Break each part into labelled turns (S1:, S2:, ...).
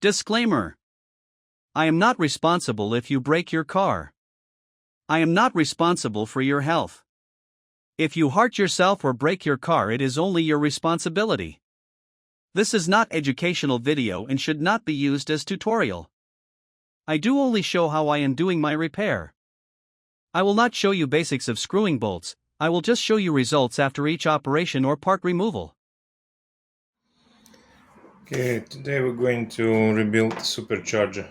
S1: Disclaimer. I am not responsible if you break your car. I am not responsible for your health. If you hurt yourself or break your car, it is only your responsibility. This is not educational video and should not be used as tutorial. I do only show how I am doing my repair. I will not show you basics of screwing bolts, I will just show you results after each operation or part removal.
S2: Okay, today we're going to rebuild the supercharger.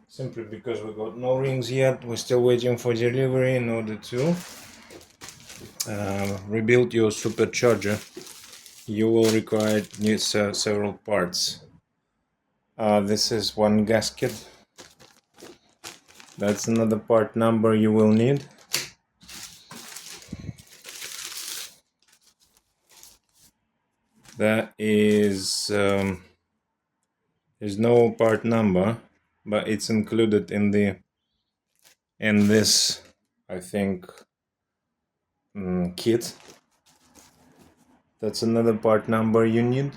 S2: Simply because we got no rings yet, we're still waiting for delivery. In order to rebuild your supercharger, you will require several parts. This is one gasket. That's another part number you will need. That is there's no part number, but it's included in this, I think, kit. That's another part number you need.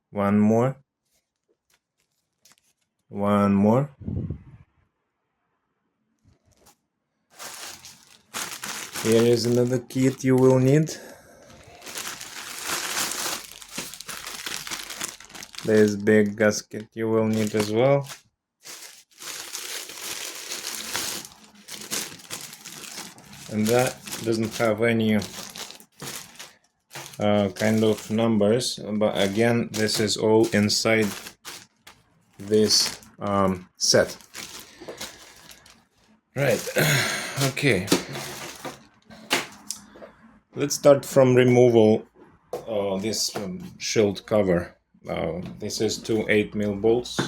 S2: One more. Here is another kit you will need. There's big gasket you will need as well. And that doesn't have any kind of numbers, but again, this is all inside this set. Right. Okay. Let's start from removal this shield cover. This is two 8mm bolts.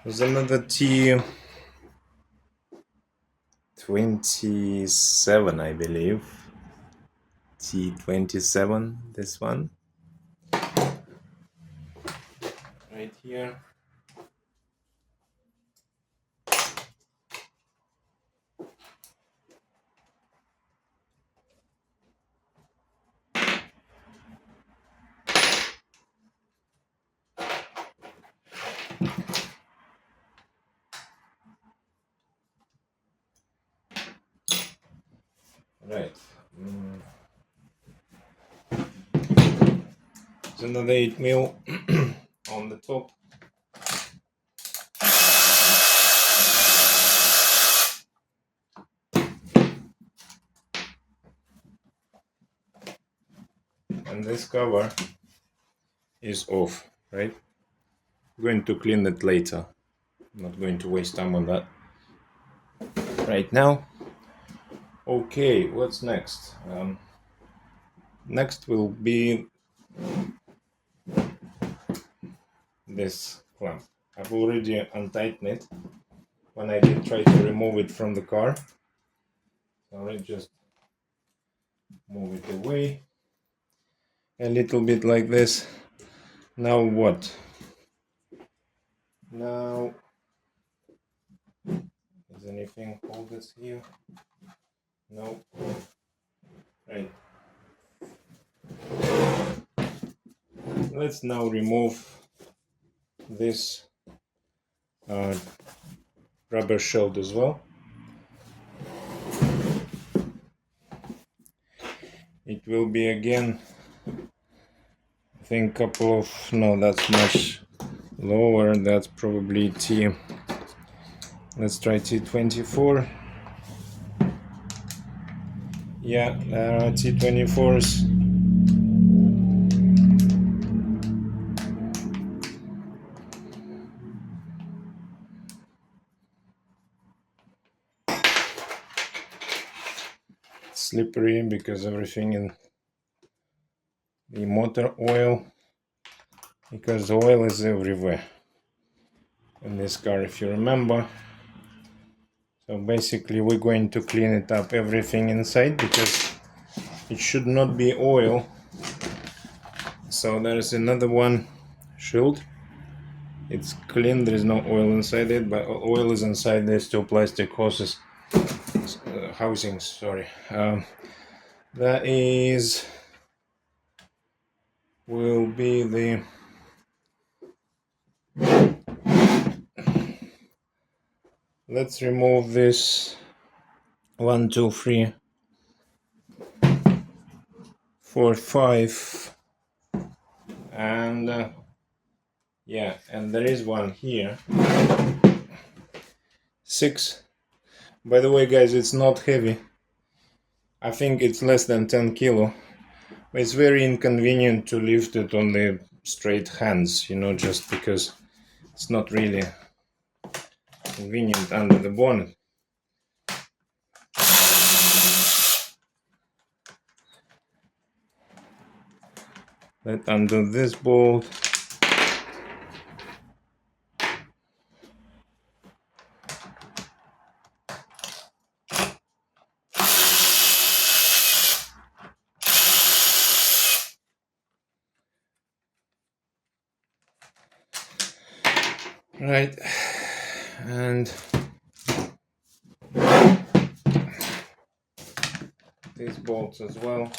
S2: There's another T27, I believe. T27, this one. Right here. Right. There's another 8mm on the top. And this cover is off, right? I'm going to clean it later. I'm not going to waste time on that right now. Okay, what's next? Next will be this clamp. I've already untightened it when I did try to remove it from the car. So I just move it away a little bit like this. Now what? Now, is anything hold this here? No. Right. Let's now remove this rubber shield as well. It will be again, I think, couple of, no, that's much lower. That's probably let's try T24. Yeah, T24s. Slippery because everything in the motor oil, because the oil is everywhere in this car, if you remember. So basically we're going to clean it up, everything inside, because it should not be oil So there's another one shield. It's clean, there is no oil inside it, but oil is inside. There's two plastic hoses, housings, sorry. That will be the let's remove this 1, 2, 3, 4, 5, and yeah, and there is one here, 6. By the way, guys, it's not heavy. I think it's less than 10 kilo. But it's very inconvenient to lift it on the straight hands, you know, just because it's not really convenient under the bonnet. Let's undo this bolt. Right, and these bolts as well.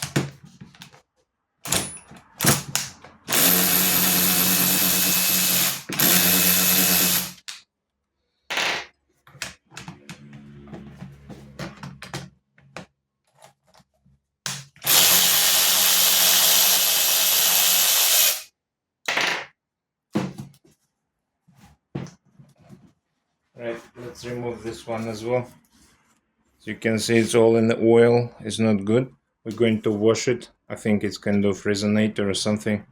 S2: Right, let's remove this one as well. So you can see it's all in the oil, it's not good. We're going to wash it. I think it's kind of resonator or something.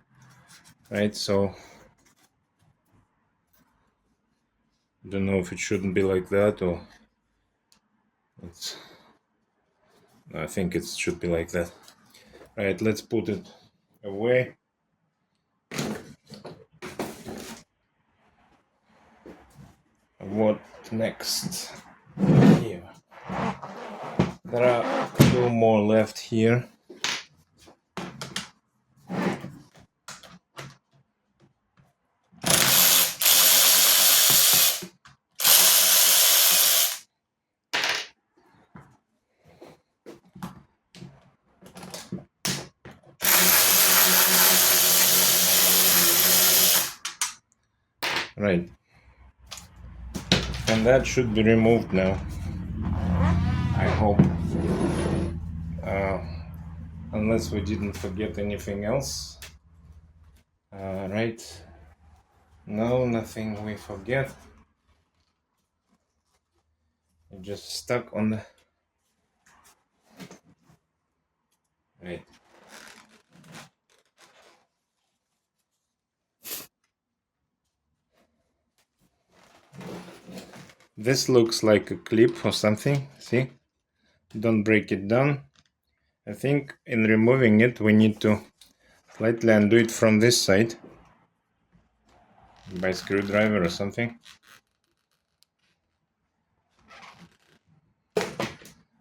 S2: Right, so I don't know if it shouldn't be like that or it's, I think it should be like that. Right, let's put it away. What next? Here. There are 2 more left here. Right. And that should be removed now. I hope. Unless we didn't forget anything else. Right. No, nothing we forget. It just stuck on the... Right. This looks like a clip or something. See? Don't break it down. I think in removing it we need to slightly undo it from this side by screwdriver or something.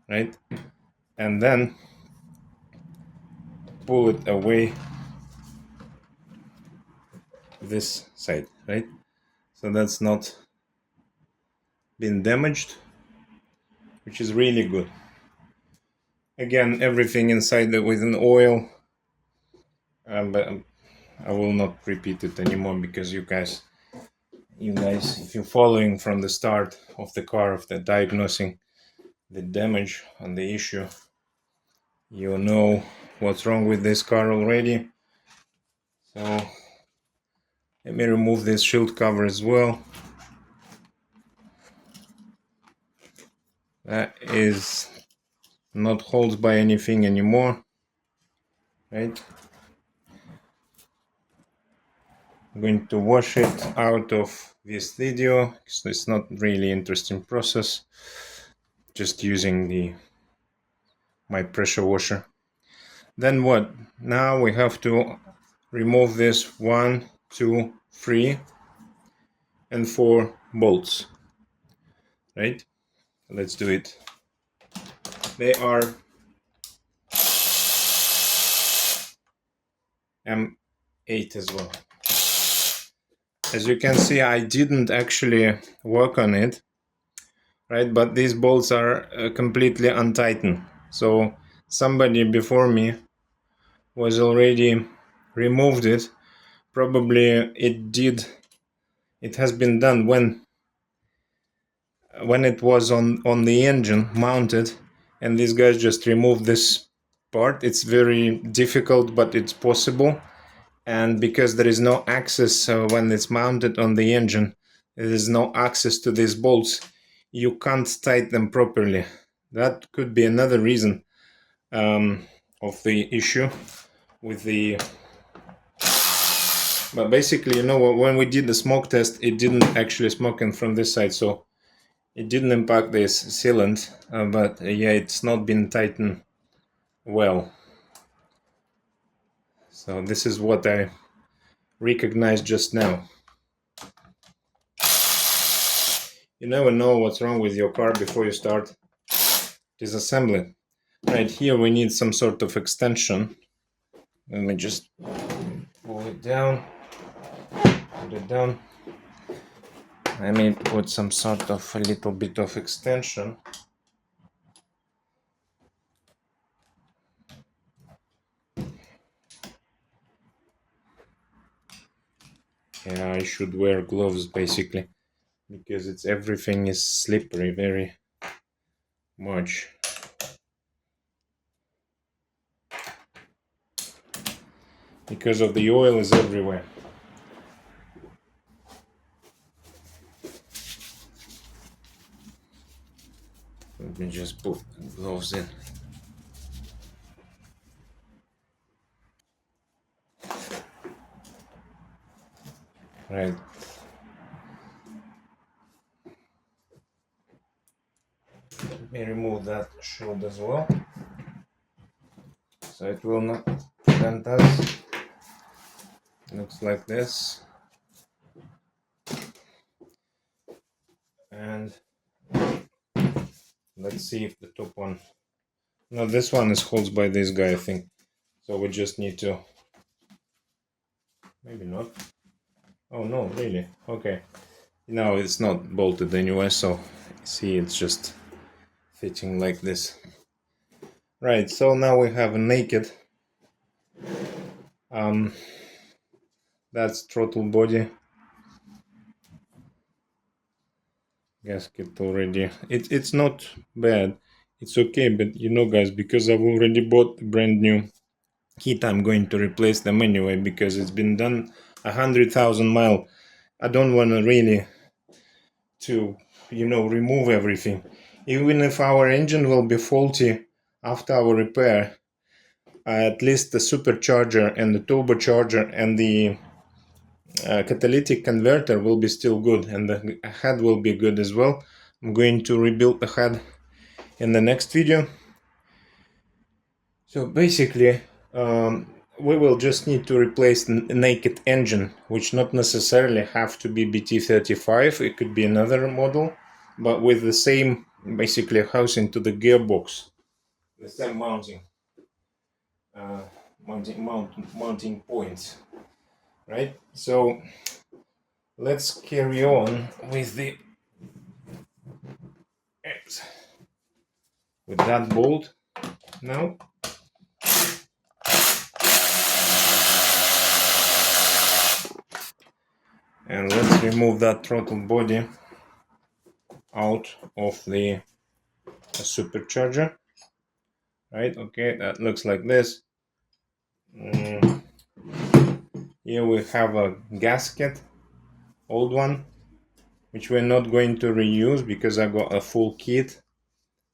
S2: Right? And then pull it away this side, right? So that's not been damaged, which is really good. Again, everything inside with an oil, but I will not repeat it anymore because you guys, if you're following from the start of the car, of the diagnosing the damage and the issue, you know what's wrong with this car already. So let me remove this shield cover as well. That is not held by anything anymore, right? I'm going to wash it out of this video because it's not really interesting process. Just using my pressure washer. Then what? Now we have to remove this 1, 2, 3, and 4 bolts. Right? Let's do it. They are M8 8 as well. As you can see, I didn't actually work on it, right? But these bolts are completely untightened. So somebody before me was already removed it. Probably it has been done when it was on the engine mounted, and these guys just removed this part. It's very difficult, but it's possible. And because there is no access when it's mounted on the engine, there is no access to these bolts, you can't tighten them properly. That could be another reason of the issue with the... But basically, you know, when we did the smoke test, it didn't actually smoke in from this side, so it didn't impact this sealant, but yeah, it's not been tightened well. So this is what I recognized just now. You never know what's wrong with your car before you start disassembling. Right here we need some sort of extension. Let me just pull it down, put it down. I may put some sort of a little bit of extension. Yeah, I should wear gloves basically, because everything is slippery very much. Because of the oil is everywhere. Let me just put gloves in. Right. Let me remove that shield as well, so it will not prevent us. Looks like this. And let's see if the top one... No, this one is held by this guy, I think. So we just need to... Maybe not. Oh no, really? Okay. No, it's not bolted anyway, so see, it's just fitting like this. Right, so now we have a naked that's throttle body gasket already. It's not bad, it's okay, but you know guys, because I've already bought the brand new kit, I'm going to replace them anyway, because it's been done 100,000 miles. I don't want to really to, you know, remove everything. Even if our engine will be faulty after our repair, at least the supercharger and the turbocharger and the catalytic converter will be still good, and the head will be good as well. I'm going to rebuild the head in the next video. So basically we will just need to replace the naked engine, which not necessarily have to be BT35, it could be another model, but with the same basically housing to the gearbox, the same mounting points, right? So let's carry on with that bolt now. And let's remove that throttle body out of the supercharger. Right, okay, that looks like this. Here we have a gasket, old one, which we're not going to reuse because I got a full kit.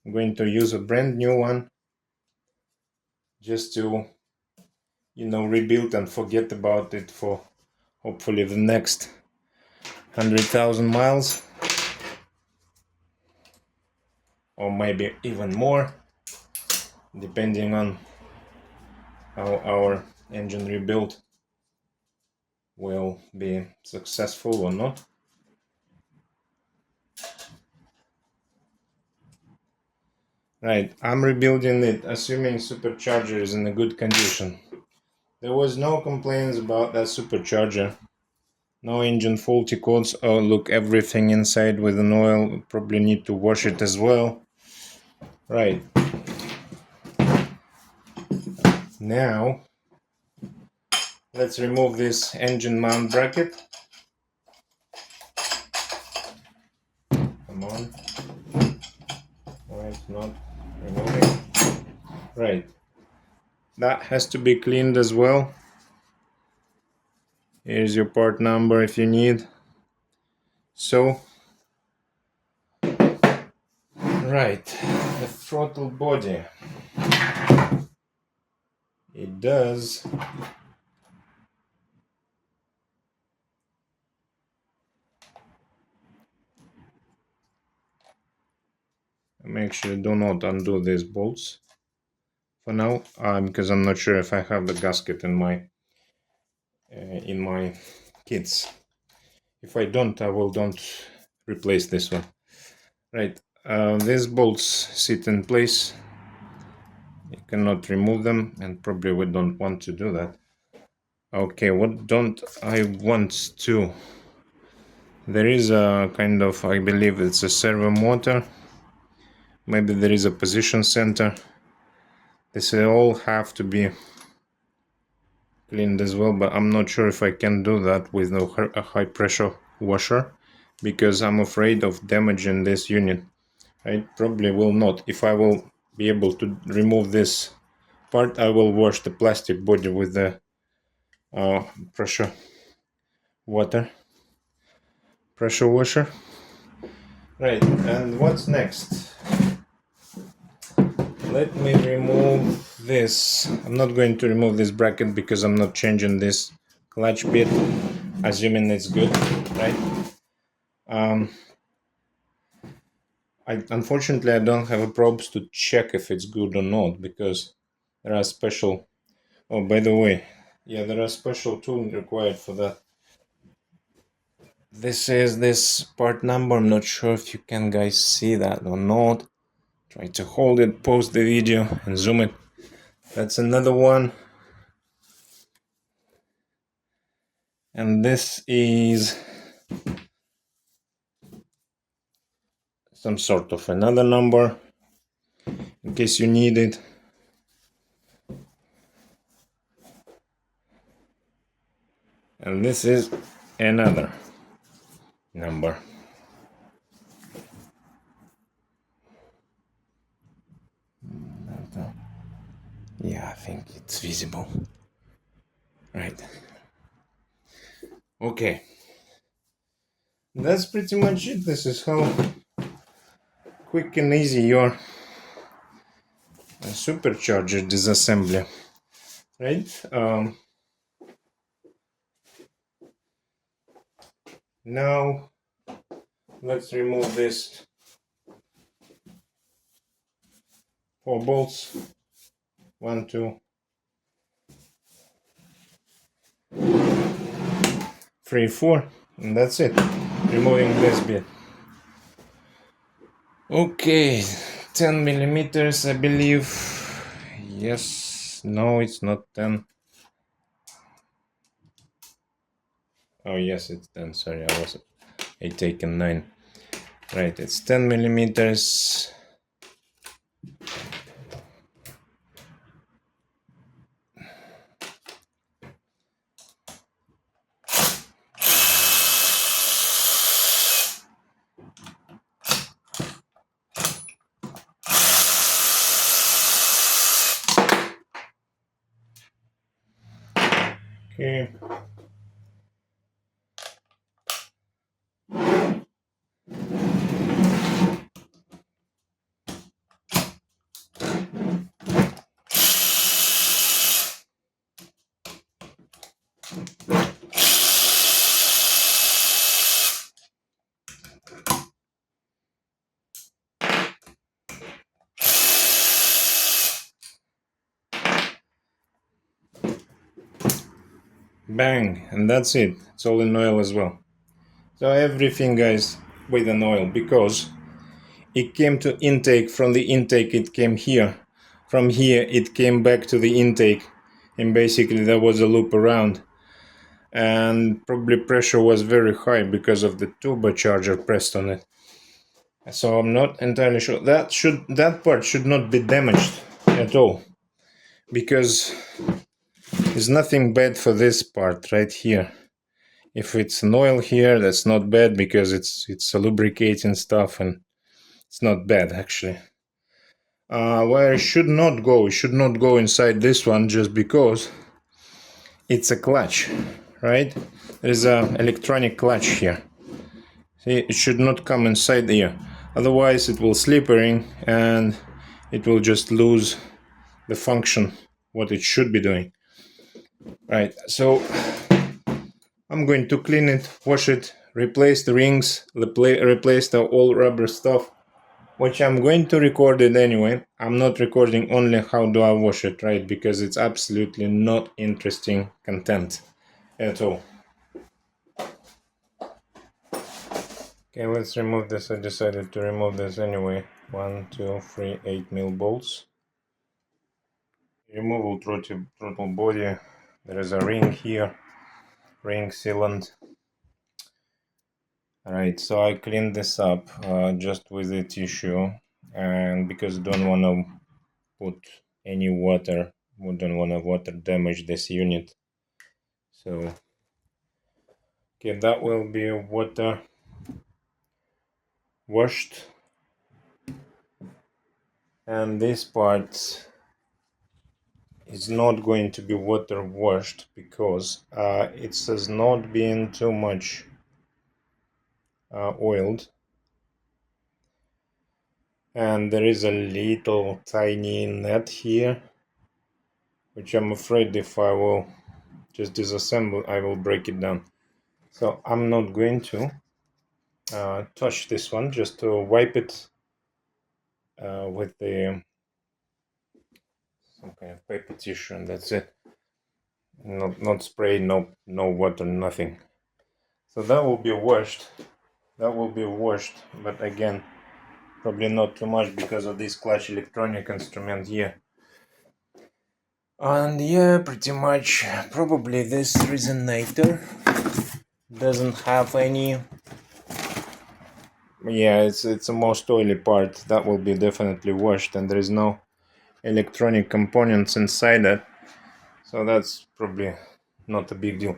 S2: I'm going to use a brand new one just to, you know, rebuild and forget about it for hopefully the next 100,000 miles, or maybe even more, depending on how our engine rebuild will be successful or not. Right, I'm rebuilding it assuming supercharger is in a good condition. There was no complaints about that supercharger. No engine faulty codes. Oh, look, everything inside with an oil. Probably need to wash it as well. Right. Now, let's remove this engine mount bracket. Come on. Why it's not removing? Right. That has to be cleaned as well. Here's your part number if you need. So, right, the throttle body. It does make sure do not undo these bolts for now, because I'm not sure if I have the gasket in my kits. If I don't, I will don't replace this one. Right, these bolts sit in place. You cannot remove them, and probably we don't want to do that. Okay, what don't I want to? There is a kind of, I believe it's a servo motor. Maybe there is a position center. This will all have to be cleaned as well, but I'm not sure if I can do that with a high pressure washer, because I'm afraid of damaging this unit. I probably will not. If I will be able to remove this part, I will wash the plastic body with the pressure washer. Right, and what's next? Let me remove this. I'm not going to remove this bracket because I'm not changing this clutch bit, assuming it's good, right? Unfortunately, I don't have a probes to check if it's good or not, because there are special... Oh, by the way, yeah, there are special tools required for that. This is this part number. I'm not sure if you can guys see that or not. Try to hold it, pause the video and zoom it. That's another one. And this is some sort of another number in case you need it. And this is another number. Yeah, I think it's visible. Right. Okay. That's pretty much it. This is how quick and easy your supercharger disassembly. Right? Now let's remove this 4 bolts. 1, 2, 3, 4, and that's it. Removing this bit. Okay, 10 millimeters, I believe. Yes, no, it's not 10. Oh, yes, it's 10. Sorry, I taken 9. Right, it's 10 millimeters. Okay. Bang, and that's it. It's all in oil as well. So everything, guys, with an oil, because it came to intake. From the intake it came here. From here it came back to the intake, and basically there was a loop around, and probably pressure was very high because of the turbocharger pressed on it. So I'm not entirely sure. That part should not be damaged at all, because there's nothing bad for this part right here. If it's an oil here, that's not bad because it's a lubricating stuff, and it's not bad actually. Where it should not go inside this one, just because it's a clutch, right? There's an electronic clutch here. See, it should not come inside here, otherwise it will slippery and it will just lose the function what it should be doing. Right, so I'm going to clean it, wash it, replace the rings, replace the all rubber stuff, which I'm going to record it anyway. I'm not recording only how do I wash it, right? Because it's absolutely not interesting content at all. Okay, let's remove this. I decided to remove this anyway. 1, 2, 3, 8mm bolts. Removal throttle body. There is a ring here, ring sealant. Alright, so I cleaned this up just with a tissue, and because I don't want to put any water, we don't want to water damage this unit. So, okay, that will be water washed, and this part is not going to be water washed because it has not been too much oiled, and there is a little tiny net here, which I'm afraid if I will just disassemble, I will break it down. So I'm not going to touch this one, just to wipe it with the some kind of paper tissue, and that's it. Not spray, no water, nothing. So that will be washed. That will be washed, but again, probably not too much because of this clutch electronic instrument here. And yeah, pretty much probably this resonator doesn't have any. Yeah, it's the most oily part. That will be definitely washed, and there is no electronic components inside it, so that's probably not a big deal.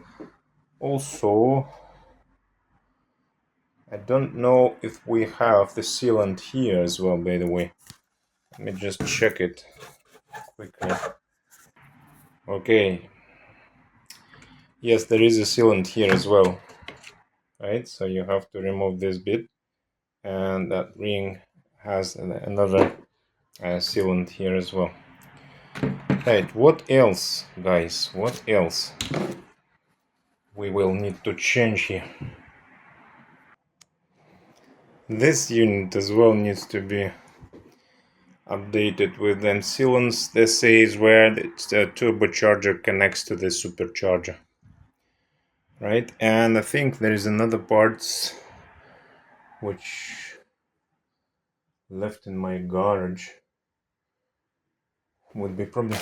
S2: Also, I don't know if we have the sealant here as well, by the way. Let me just check it quickly. Okay, yes, there is a sealant here as well, right? So you have to remove this bit, and that ring has another sealant here as well. Right, what else, guys? What else we will need to change here? This unit as well needs to be updated with them sealants. This is where the turbocharger connects to the supercharger, right? And I think there is another parts which left in my garage. Would be probably,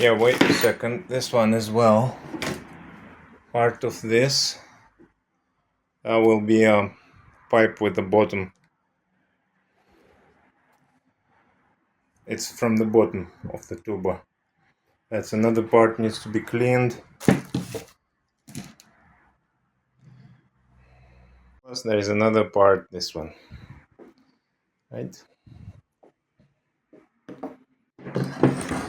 S2: yeah, wait a second, this one as well, part of this will be a pipe with the bottom. It's from the bottom of the turbo. That's another part, needs to be cleaned. Plus there is another part, this one, right?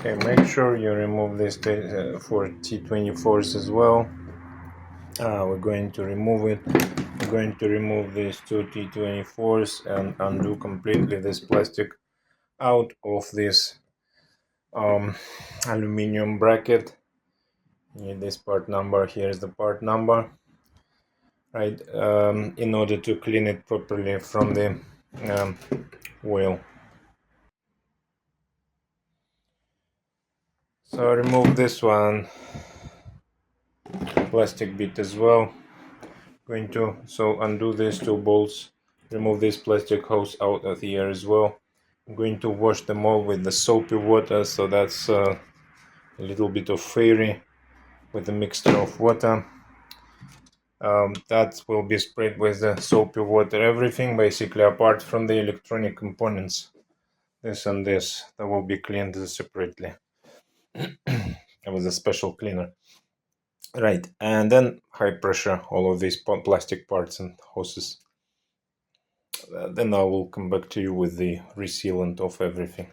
S2: Okay, make sure you remove this for T24s as well. We're going to remove it. We're going to remove these two T24s and undo completely this plastic out of this aluminum bracket. Need this part number. Here's the part number, right? In order to clean it properly from the oil. So remove this one plastic bit as well. Going to undo these two bolts, remove this plastic hose out of here as well. I'm going to wash them all with the soapy water, so that's a little bit of fairy with a mixture of water. That will be sprayed with the soapy water. Everything basically apart from the electronic components, this and this, that will be cleaned separately with a special cleaner. Right, and then high pressure all of these plastic parts and hoses. Then I will come back to you with the resealant of everything.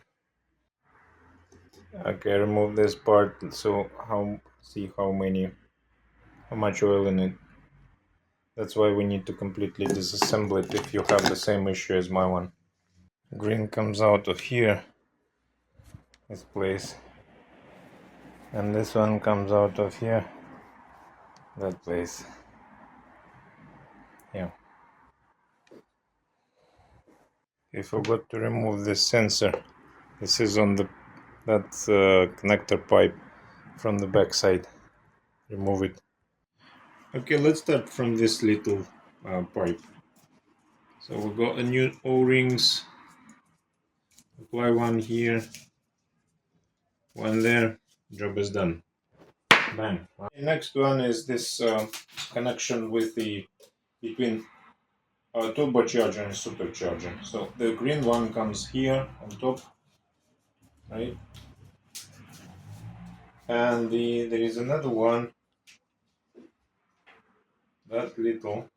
S2: Okay, remove this part. So see how much oil in it. That's why we need to completely disassemble it if you have the same issue as my one. Green comes out of here, this place, and this one comes out of here, that place. Yeah. I forgot to remove this sensor. This is on that connector pipe from the back side. Remove it. Okay, let's start from this little pipe. So we got a new O-rings. Apply one here, one there. Job is done. Bam. The next one is this connection with between turbocharger and supercharger. So the green one comes here on top, right? And there is another one, that little.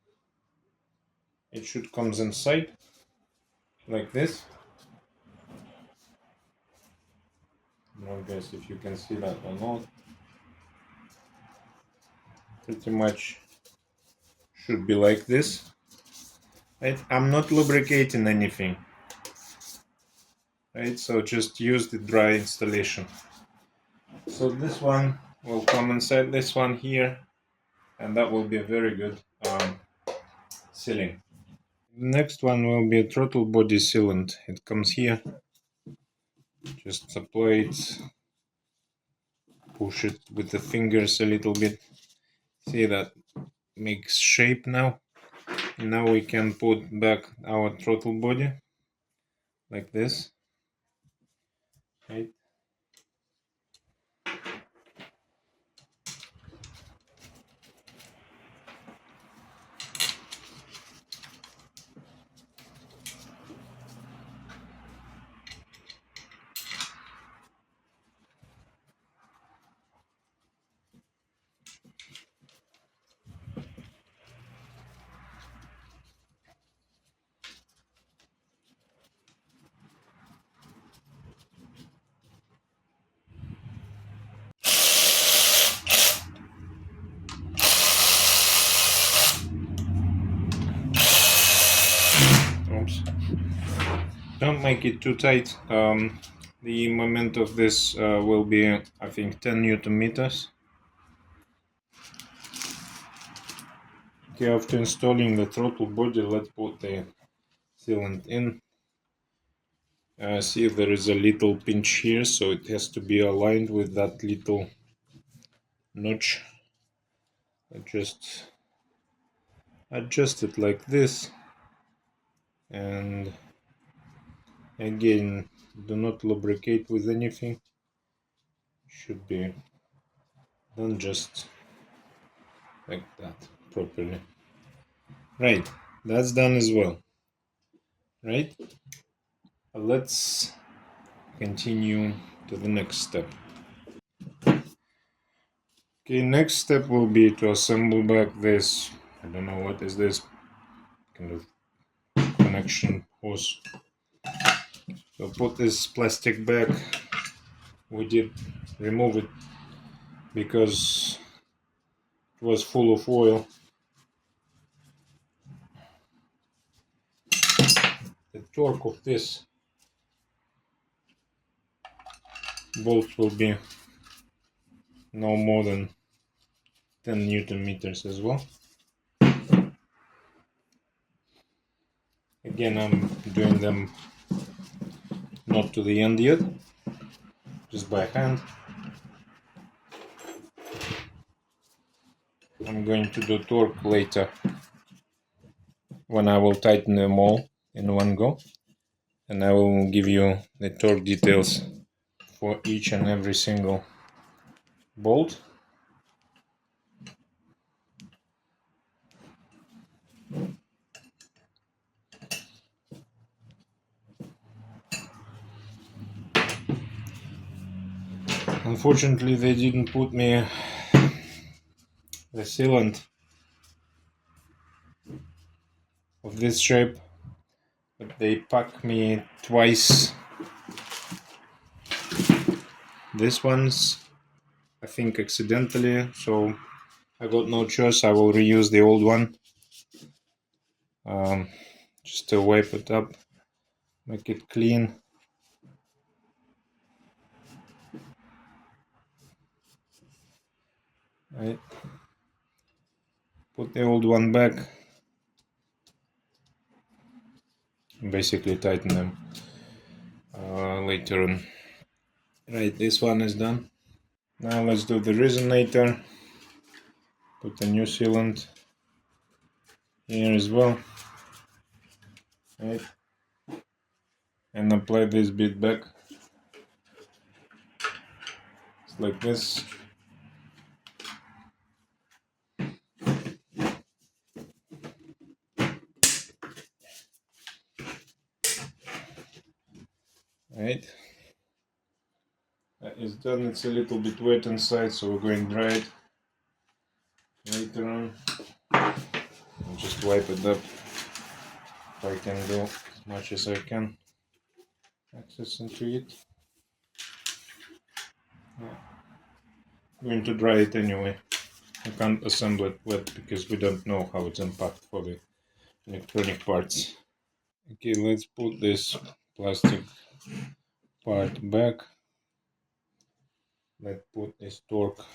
S2: It should comes inside like this. I guess if you can see that or not. Pretty much should be like this. Right? I'm not lubricating anything. Right? So just use the dry installation. So this one will come inside this one here, and that will be a very good sealing. The next one will be a throttle body sealant. It comes here. Just apply it, push it with the fingers a little bit. See, that makes shape now. Now we can put back our throttle body like this, right? Oops. Don't make it too tight. The moment of this will be, I think, 10 Newton meters. Okay, after installing the throttle body, let's put the sealant in. See, there is a little pinch here, so it has to be aligned with that little notch. I just adjust it like this, and again, do not lubricate with anything. Should be done just like that properly. Right, that's done as well. Right, let's continue to the next step. Okay, next step will be to assemble back this, I don't know what is this, kind of connection hose. So put this plastic back. We did remove it because it was full of oil. The torque of this bolt will be no more than 10 Newton meters as well. Again, I'm doing them not to the end yet, just by hand. I'm going to do torque later when I will tighten them all in one go, and I will give you the torque details for each and every single bolt. Unfortunately, they didn't put me the sealant of this shape, but they pack me twice this one's, I think accidentally, so I got no choice. I will reuse the old one, just to wipe it up, make it clean. Right. Put the old one back, and basically tighten them later on. Right, this one is done. Now let's do the resonator. Put a new sealant here as well. Right. And apply this bit back. It's like this. Right. That is done. It's a little bit wet inside, so we're going to dry it later on. I'll just wipe it up if I can do as much as I can. Access into it. Yeah. I'm going to dry it anyway. I can't assemble it wet because we don't know how it's unpacked for the electronic parts. Okay, let's put this plastic part back. Let's put this torque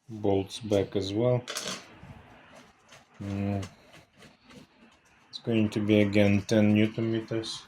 S2: bolts back as well. It's going to be again 10 Newton meters.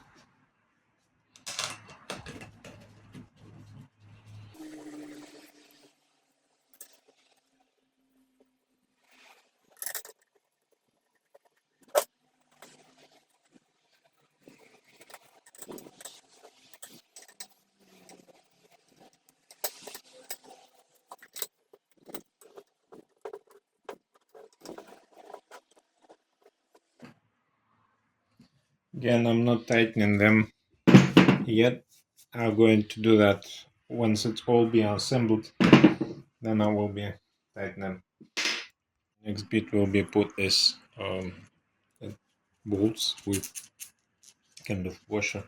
S2: Again, I'm not tightening them yet. I'm going to do that once it's all be assembled. Then I will be tightening. Next bit will be put this bolts with kind of washer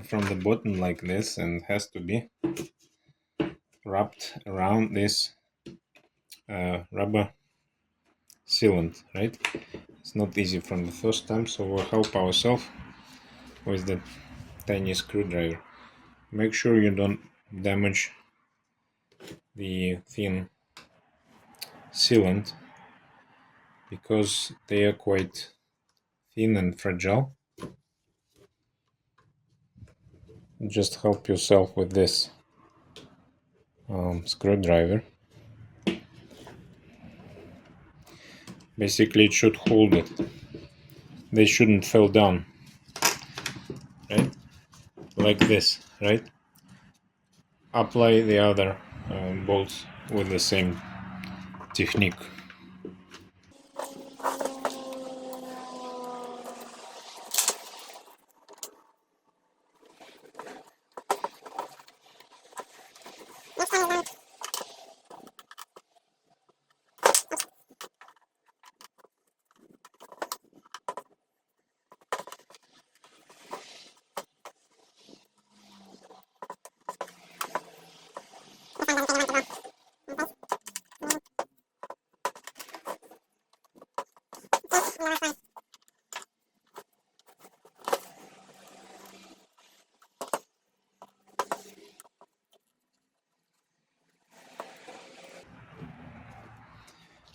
S2: from the bottom like this, and has to be wrapped around this rubber sealant, right? It's not easy from the first time, so we'll help ourselves with the tiny screwdriver. Make sure you don't damage the thin sealant because they are quite thin and fragile. Just help yourself with this screwdriver. Basically, it should hold it. They shouldn't fall down, right? Like this, right? Apply the other bolts with the same technique.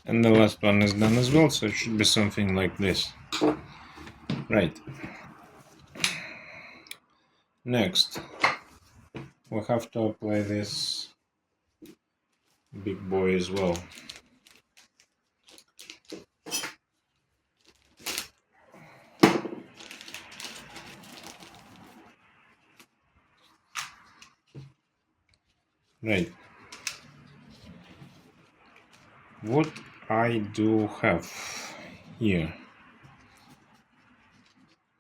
S2: And the last one is done as well, so it should be something like this. Right. Next, we'll have to apply this big boy as well. Right. What I do have here.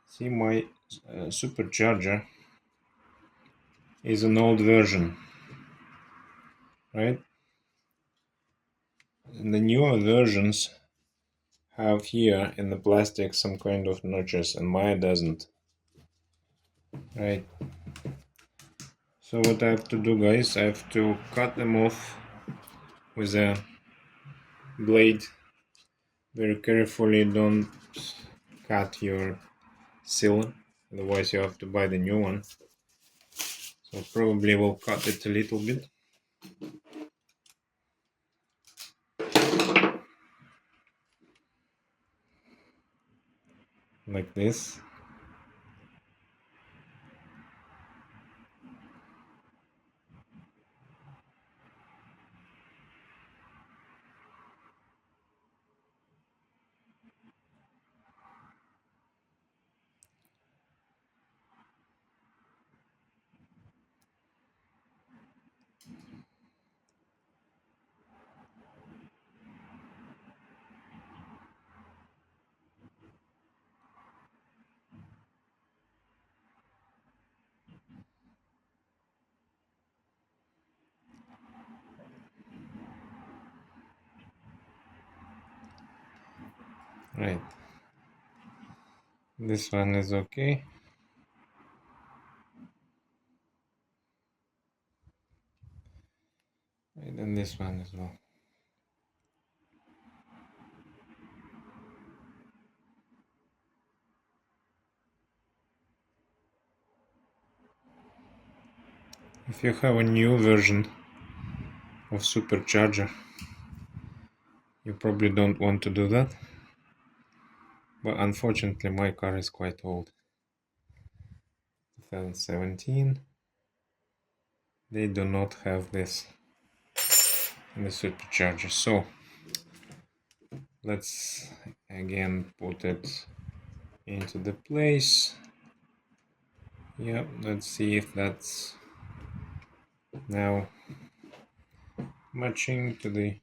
S2: See, my supercharger is an old version, right? And the newer versions have here in the plastic some kind of notches, and mine doesn't. Right. So what I have to do, guys, I have to cut them off with a blade. Very carefully, don't cut your seal, otherwise you have to buy the new one. So probably will cut it a little bit. Like this. Right. This one is okay. Right, and this one as well. If you have a new version of supercharger, you probably don't want to do that. But unfortunately, my car is quite old. 2017. They do not have this in the supercharger. So let's again put it into the place. Yeah, let's see if that's now matching to the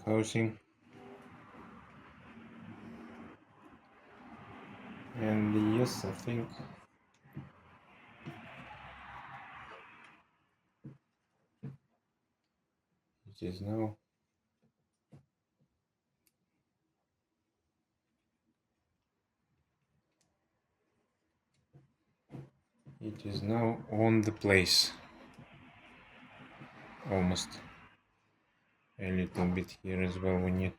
S2: housing. And yes, I think it is now. It is now on the place. Almost. A little bit here as well. We need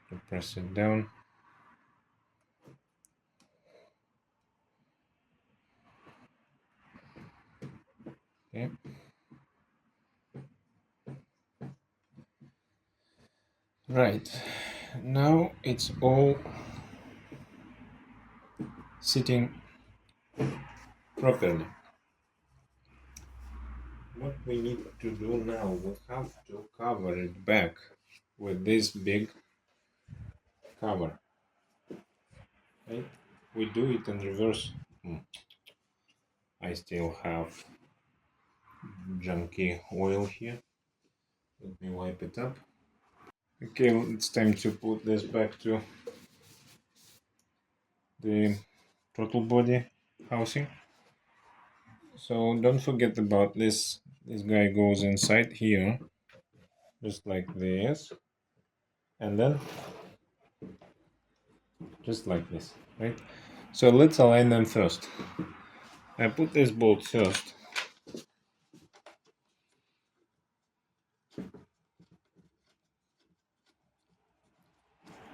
S2: to press it down. Okay. Right. Now it's all sitting properly. What we need to do now, we have to cover it back with this big cover. Right? We do it in reverse. I still have junky oil here. Let me wipe it up. Okay, it's time to put this back to the throttle body housing. So don't forget about this. This guy goes inside here, just like this, and then just like this, right? So let's align them first. I put this bolt first.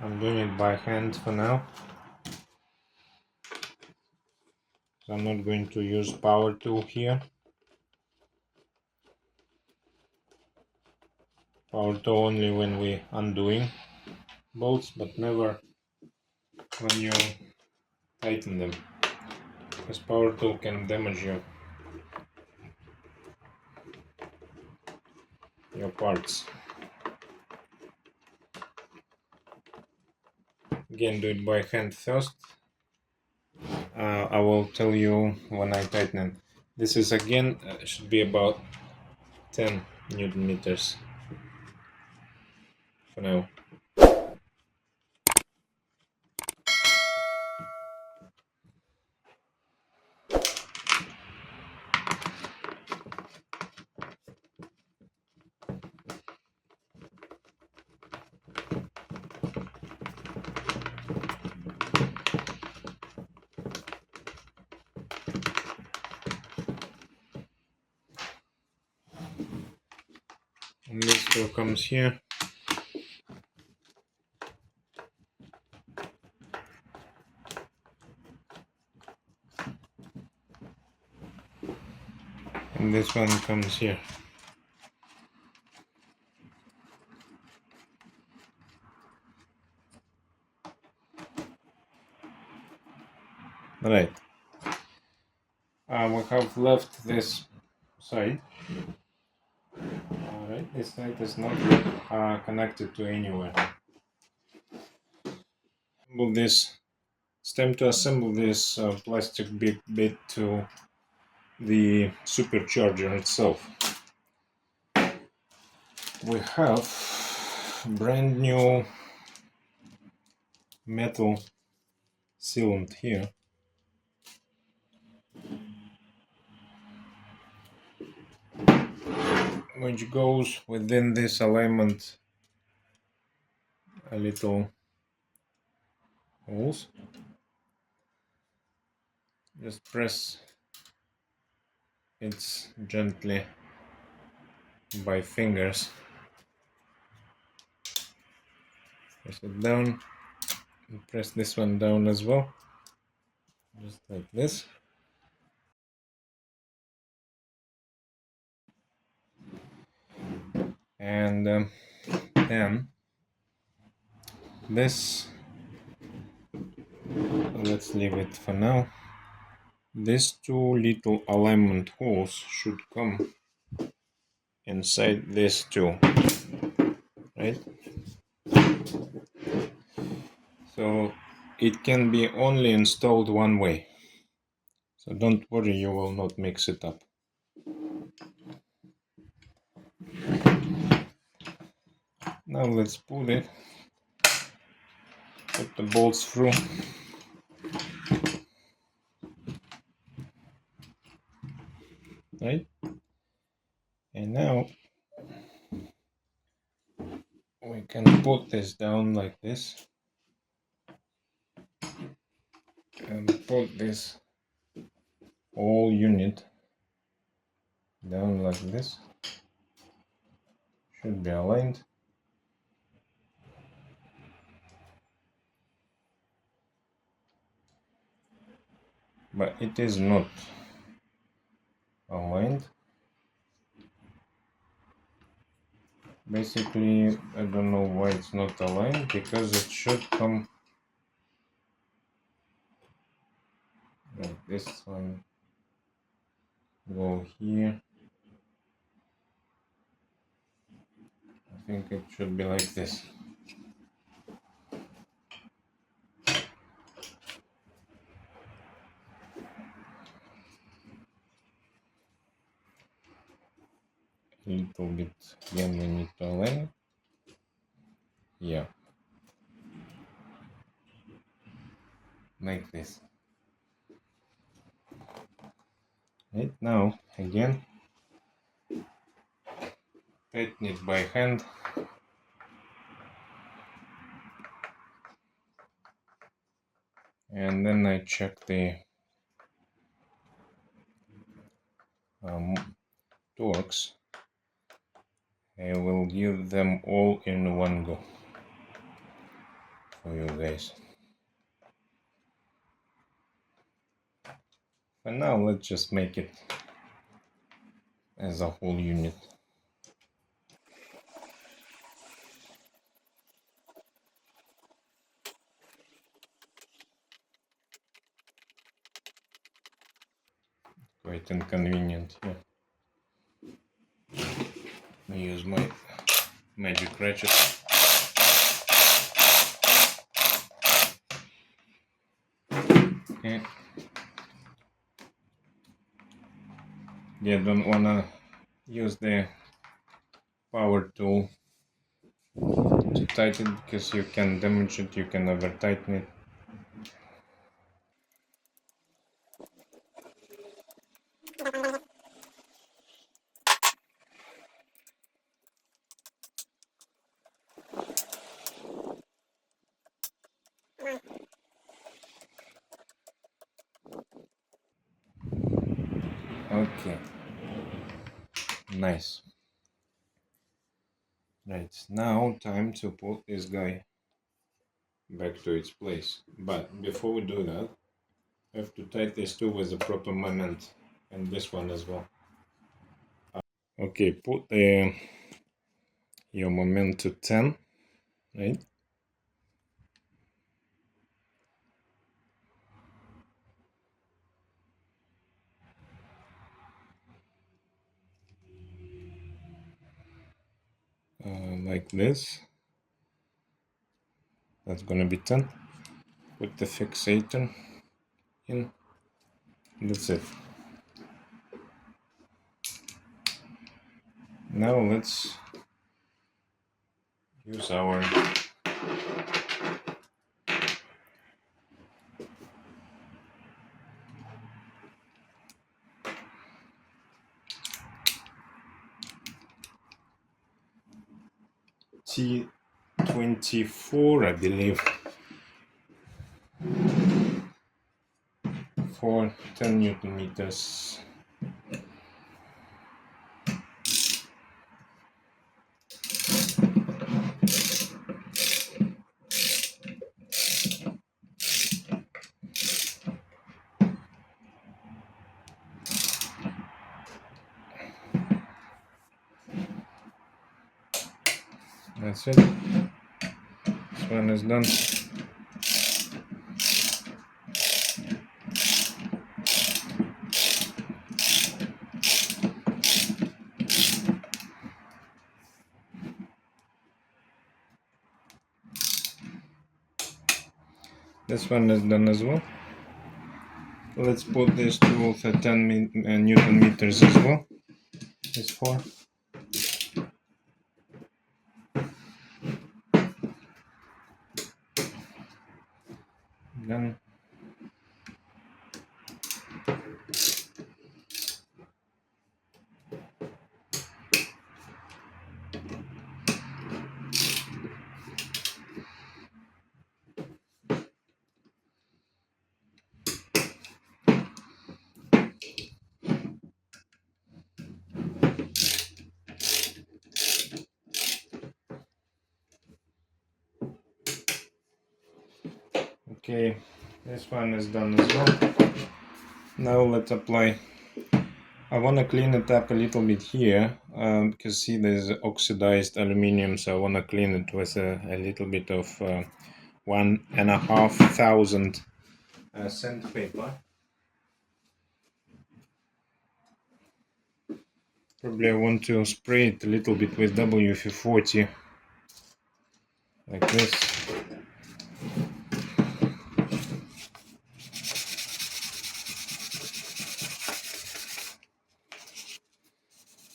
S2: I'm doing it by hand for now. So I'm not going to use power tool here. Power tool only when we undoing bolts, but never when you tighten them, because power tool can damage your parts. Again, do it by hand first, I will tell you when I tighten it. This is again should be about 10 Newton meters for now. And this screw comes here. And this one comes here. Right. We have left this side. Alright, this side is not yet connected to anywhere. It's time to assemble this plastic bit to the supercharger itself. We have brand new metal sealant here. Which goes within this alignment a little holes. Just press it gently by fingers. Press it down and press this one down as well, just like this. And then this, let's leave it for now. These two little alignment holes should come inside this too, right? So it can be only installed one way, so don't worry, you will not mix it up. Now let's put the bolts through. Right? And now we can put this down like this and put this whole unit down like this. Should be aligned. But it is not aligned. Basically, I don't know why it's not aligned, because it should come like this one, go here. I think it should be like this. A little bit again, we need to align. Yeah, like this. Right now, again, tighten it by hand. And then I check the torques. I will give them all in one go for you guys. For now, let's just make it as a whole unit. Quite inconvenient here. I use my magic ratchet. Okay, You don't wanna use the power tool to tighten it because you can damage it, you can over tighten it. Okay, nice. Right, now time to put this guy back to its place. But before we do that, I have to tighten this too with the proper moment, and this one as well. Okay, put your moment to 10, right? Like this. That's gonna be 10. Put the fixator in. That's it. Now let's use our T34, I believe, for 10 Newton meters. That's it. This one is done. This one is done as well. Let's put this tool for 10 Newton meters as well. This 4. Done. Okay, this one is done as well. Now let's apply. I want to clean it up a little bit here because see there's oxidized aluminium, so I want to clean it with a little bit of 1,500 sandpaper. Probably I want to spray it a little bit with WF-40 like this.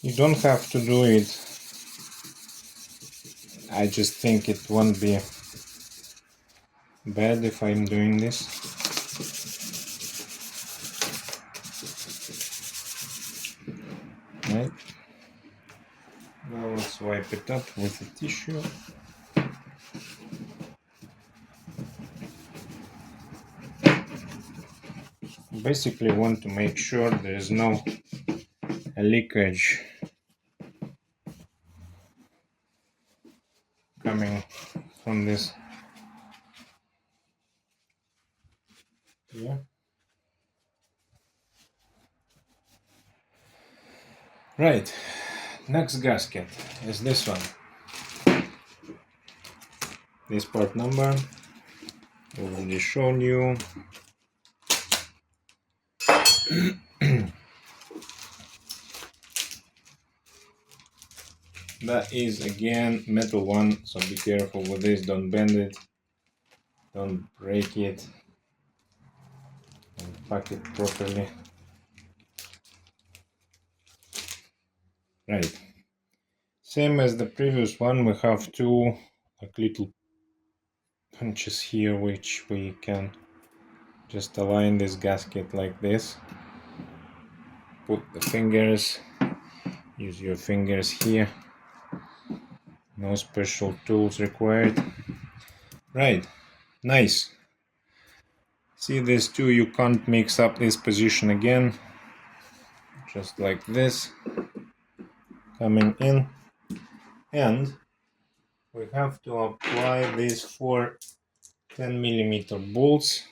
S2: You don't have to do it. I just think it won't be bad if I'm doing this. Right. Now let's wipe it up with a tissue. Basically want to make sure there is no leakage coming from this. Yeah. Right, next gasket is this one. This part number already shown you. That is again metal one, so be careful with this, don't bend it, don't break it, and pack it properly. Right. Same as the previous one, we have two like little punches here which we can just align this gasket like this. Put the fingers, use your fingers here. No special tools required. Right, nice. See these two, you can't mix up this position again. Just like this, coming in. And we have to apply these four 10mm bolts.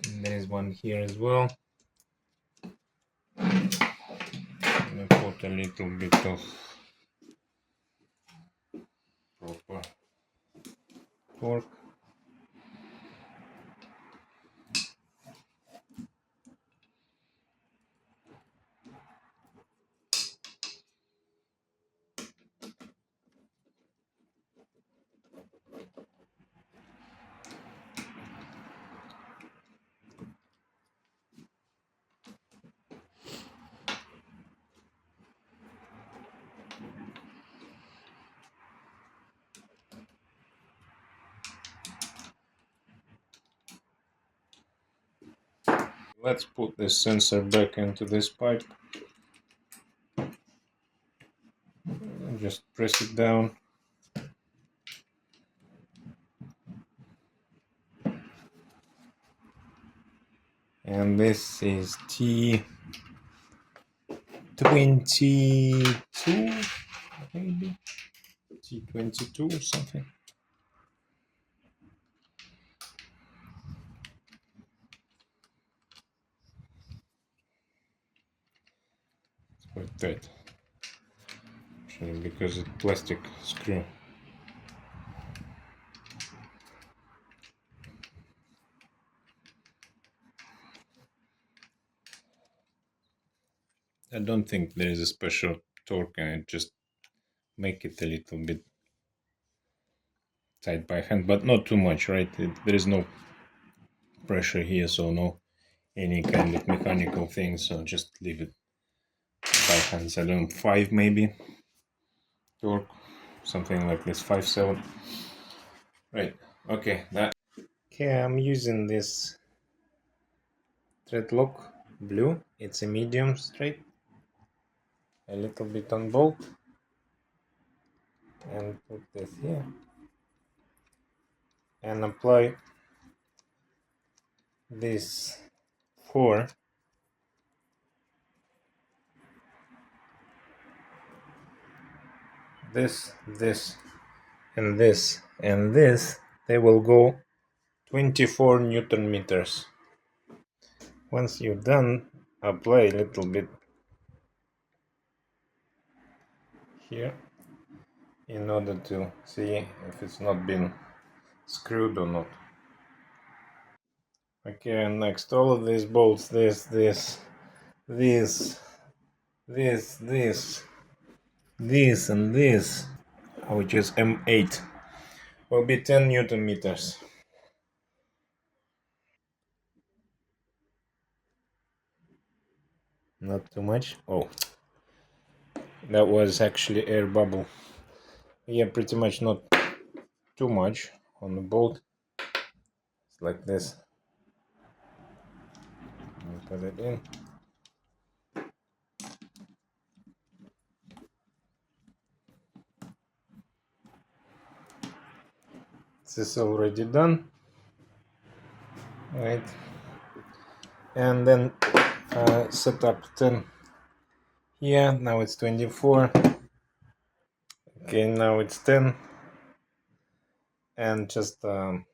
S2: And there is one here as well. And put a little bit of proper torque. Let's put this sensor back into this pipe. Just press it down. And this is T22, maybe? T22 something. It's quite tight. Actually, because it's plastic screw. I don't think there is a special torque, and I just make it a little bit tight by hand, but not too much, right? There is no pressure here, so no any kind of mechanical thing, so just leave it by hand. I don't know, 5 maybe torque, something like this, 5-7. Right, okay, that. Okay, I'm using this thread lock blue. It's a medium straight, a little bit on bolt, and put this here and apply this 4 this and this and this. They will go 24 Newton meters. Once you're done, apply a little bit here in order to see if it's not been screwed or not. Okay, and next, all of these bolts, this, and this, which is M8, will be 10 Newton meters. Not too much. Oh, that was actually air bubble. Yeah, pretty much not too much on the bolt. It's like this. Put it in. This is already done, right? And then set up 10 here. Now it's 24. Okay, now it's 10, and just tied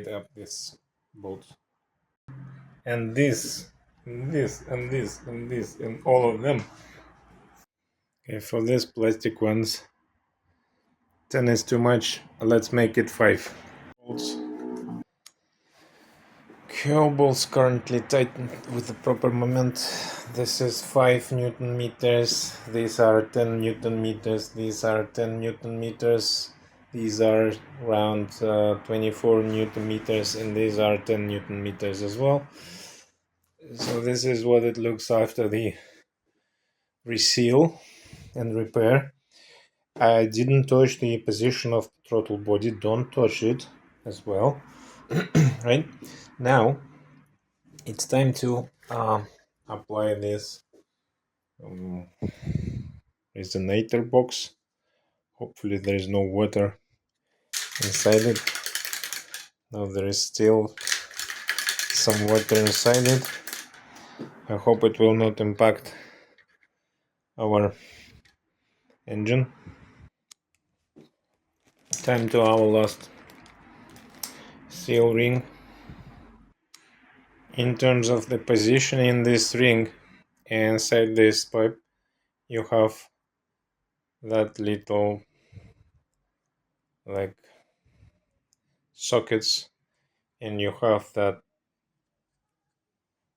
S2: up this bolt, and this, and this, and this, and this, and all of them. Okay, for this plastic ones, 10 is too much. Let's make it 5 bolts. All bolts currently tightened with the proper moment. This is 5 Newton meters. These are 10 Newton meters. These are 10 Newton meters. These are around 24 Newton meters, and these are 10 Newton meters as well. So this is what it looks after the reseal and repair. I didn't touch the position of the throttle body. Don't touch it as well. Right now it's time to apply this resonator box. Hopefully there is no water inside it. Now there is still some water inside it. I hope it will not impact our engine. Time to our last seal ring. In terms of the position in this ring, inside this pipe you have that little like sockets, and you have that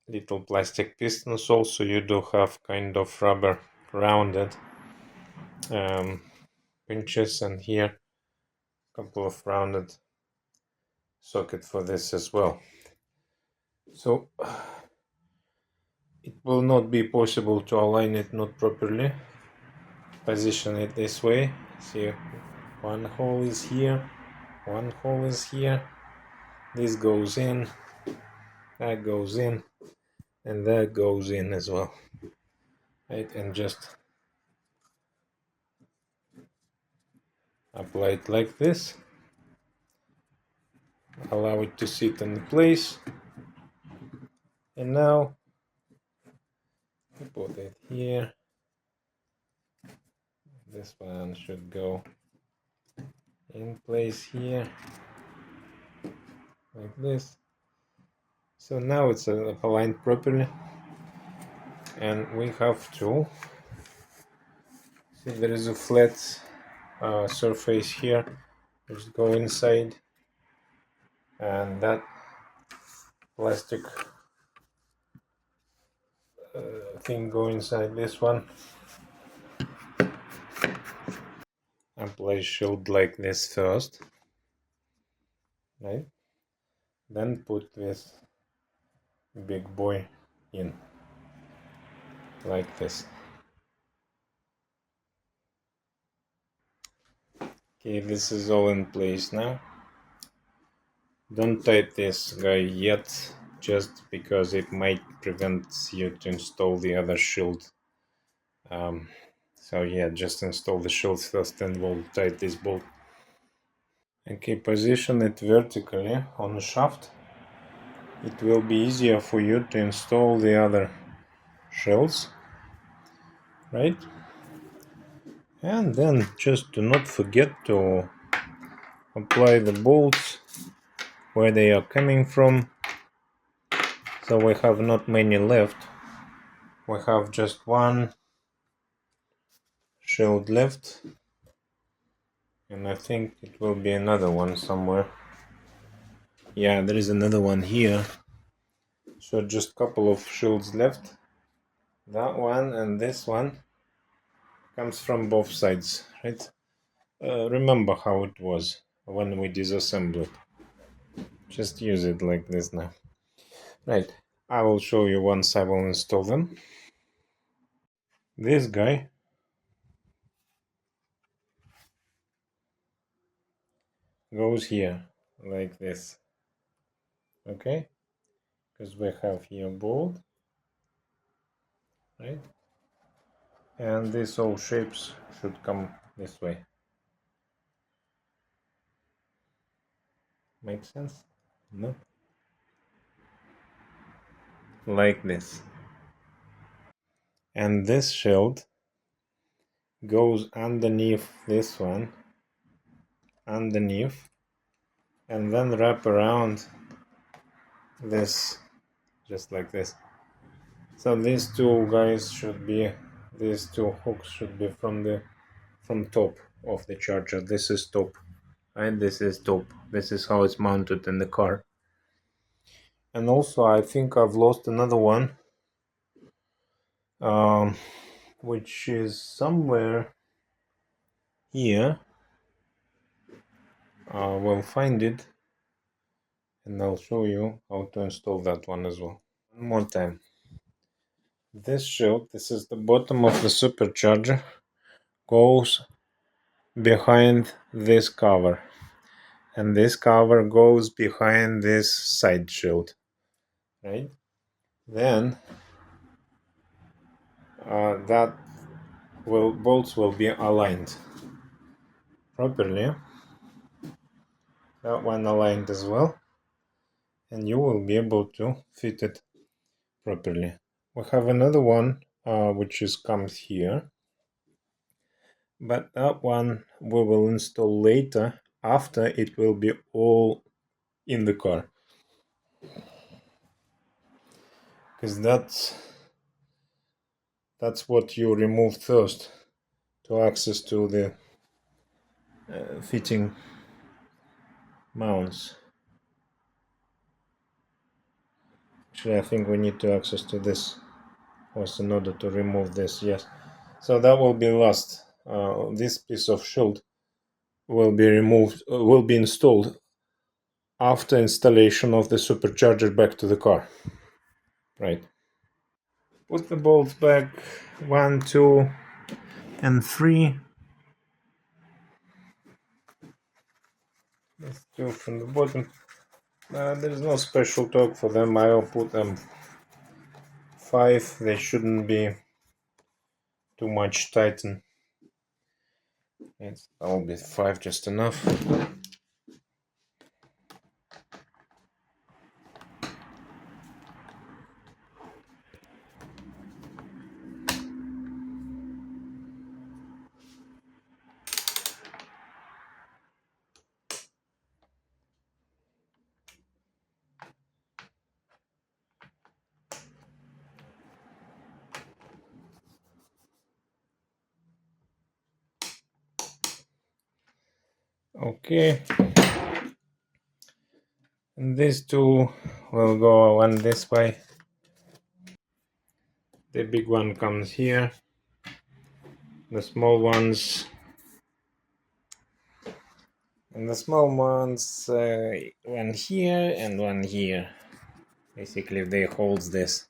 S2: little plastic pistons. Also you do have kind of rubber rounded pinches, and here a couple of rounded socket for this as well. So it will not be possible to align it not properly, position it this way. See, one hole is here, one hole is here, this goes in, that goes in, and that goes in as well, right? And just apply it like this, allow it to sit in place, and now put it here. This one should go in place here like this. So now it's aligned properly, and we have to see there is a flat surface here. Just go inside, and that plastic thing go inside this one. Apply shield like this first, right? Then put this big boy in like this. Okay, this is all in place now. Don't type this guy yet, just because it might prevent you to install the other shield. So yeah, just install the shield first and we'll tighten this bolt. Okay, position it vertically on the shaft. It will be easier for you to install the other shields, right? And then just do not forget to apply the bolts where they are coming from. So we have not many left. We have just one shield left, and I think it will be another one somewhere. Yeah, there is another one here. So just a couple of shields left. That one and this one comes from both sides, right? Remember how it was when we disassemble it. Just use it like this now. Right, I will show you once I will install them. This guy goes here like this, okay? Because we have here bolt, right? And these all shapes should come this way. Make sense? No? Like this. And this shield goes underneath this one, underneath, and then wrap around this, just like this. So these two guys should be, these two hooks should be from top of the charger. This is top, and this is top. This is how it's mounted in the car. And also I think I've lost another one, which is somewhere here. We'll find it and I'll show you how to install that one as well. One more time. This shield, this is the bottom of the supercharger, goes behind this cover, and this cover goes behind this side shield, right? Then that bolts will be aligned properly, that one aligned as well, and you will be able to fit it properly. We have another one which comes here, but that one we will install later after it will be all in the car, because that's what you remove first to access to the fitting mounts. Actually, I think we need to access to this first in order to remove this. Yes, so that will be last. This piece of shield will be removed, will be installed after installation of the supercharger back to the car. Right. Put the bolts back, 1, 2, and 3. Let's do from the bottom. There is no special torque for them. I'll put them 5. They shouldn't be too much tighten. That'll be 5 just enough. Okay, and these two will go one this way. The big one comes here, the small ones, and the small ones one here and one here. Basically they hold this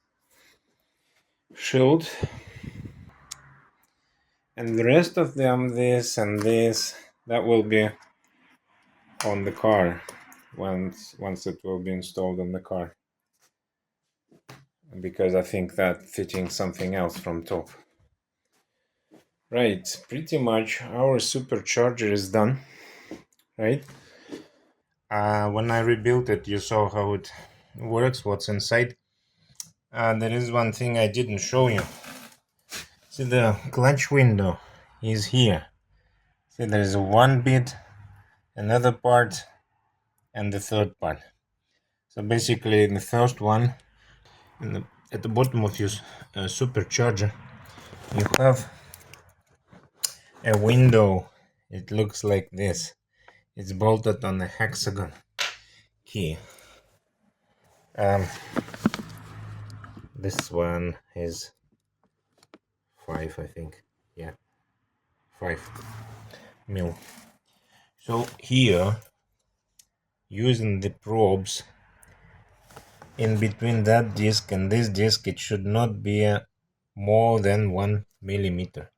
S2: shield, and the rest of them, this and this, that will be on the car once it will be installed on the car, because I think that fitting something else from top. Right, pretty much our supercharger is done, right? When I rebuilt it, you saw how it works, what's inside. There is one thing I didn't show you. See, the clutch window is here. See, there is one bit, another part, and the third part. So basically, in the first one, at the bottom of your supercharger, you have a window. It looks like this. It's bolted on a hexagon key. This one is 5, I think. Yeah, 5 mil. So here, using the probes in between that disc and this disc, it should not be more than 1 millimeter.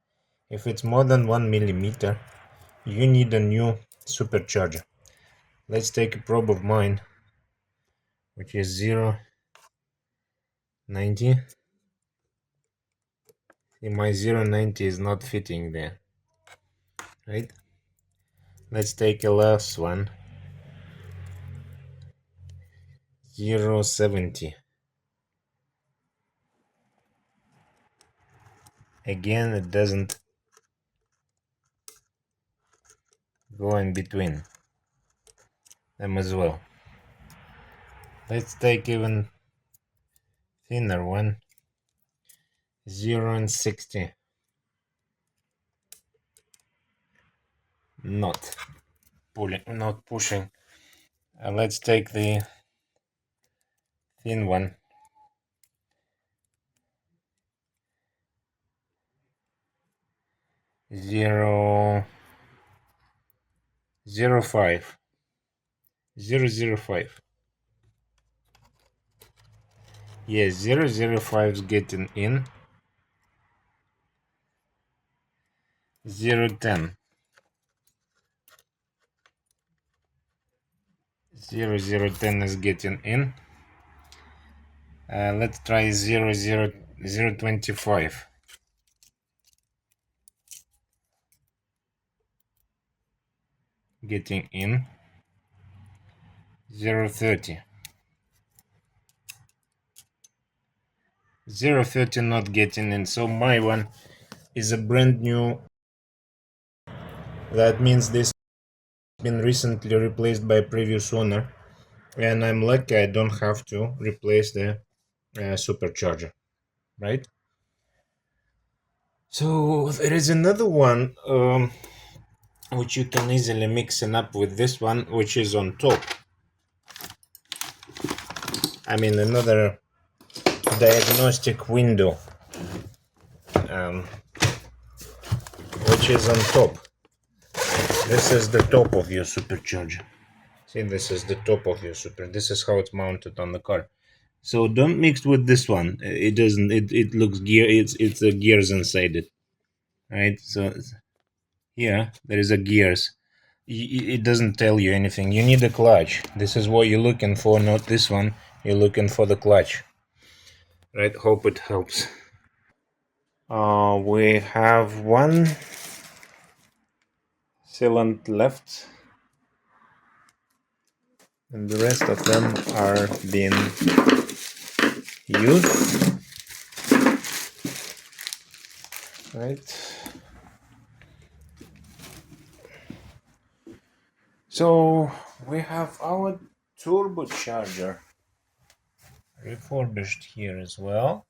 S2: If it's more than 1 millimeter, you need a new supercharger. Let's take a probe of mine, which is 0.90. See, my 0.90 is not fitting there, right? Let's take a last one, 0.70. Again, it doesn't go in between them as well. Let's take even thinner one, 0.60. Not pulling, not pushing. Let's take the thin one. Zero 05 005. Yes, 005 is getting in. 010 010 is getting in. Let's try 025. Getting in. 030. 030 not getting in. So my one is a brand new. That means this has been recently replaced by previous owner, and I'm lucky I don't have to replace the supercharger, right? So there is another one which you can easily mix it up with this one, which is on top. I mean, another diagnostic window, which is on top. This is the top of your supercharger. See, this is the top of your super. This is how it's mounted on the car. So don't mix with this one. It doesn't. It looks gear. It's a gears inside it, right? So here there is a gears. It doesn't tell you anything. You need a clutch. This is what you're looking for, not this one. You're looking for the clutch, right? Hope it helps. We have one cylinder left, and the rest of them are being used, right? So we have our turbocharger refurbished here as well.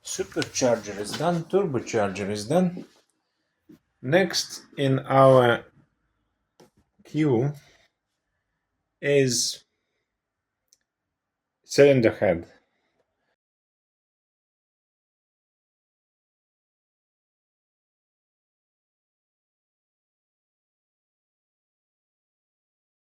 S2: Supercharger is done, turbocharger is done. Next in our queue is cylinder head.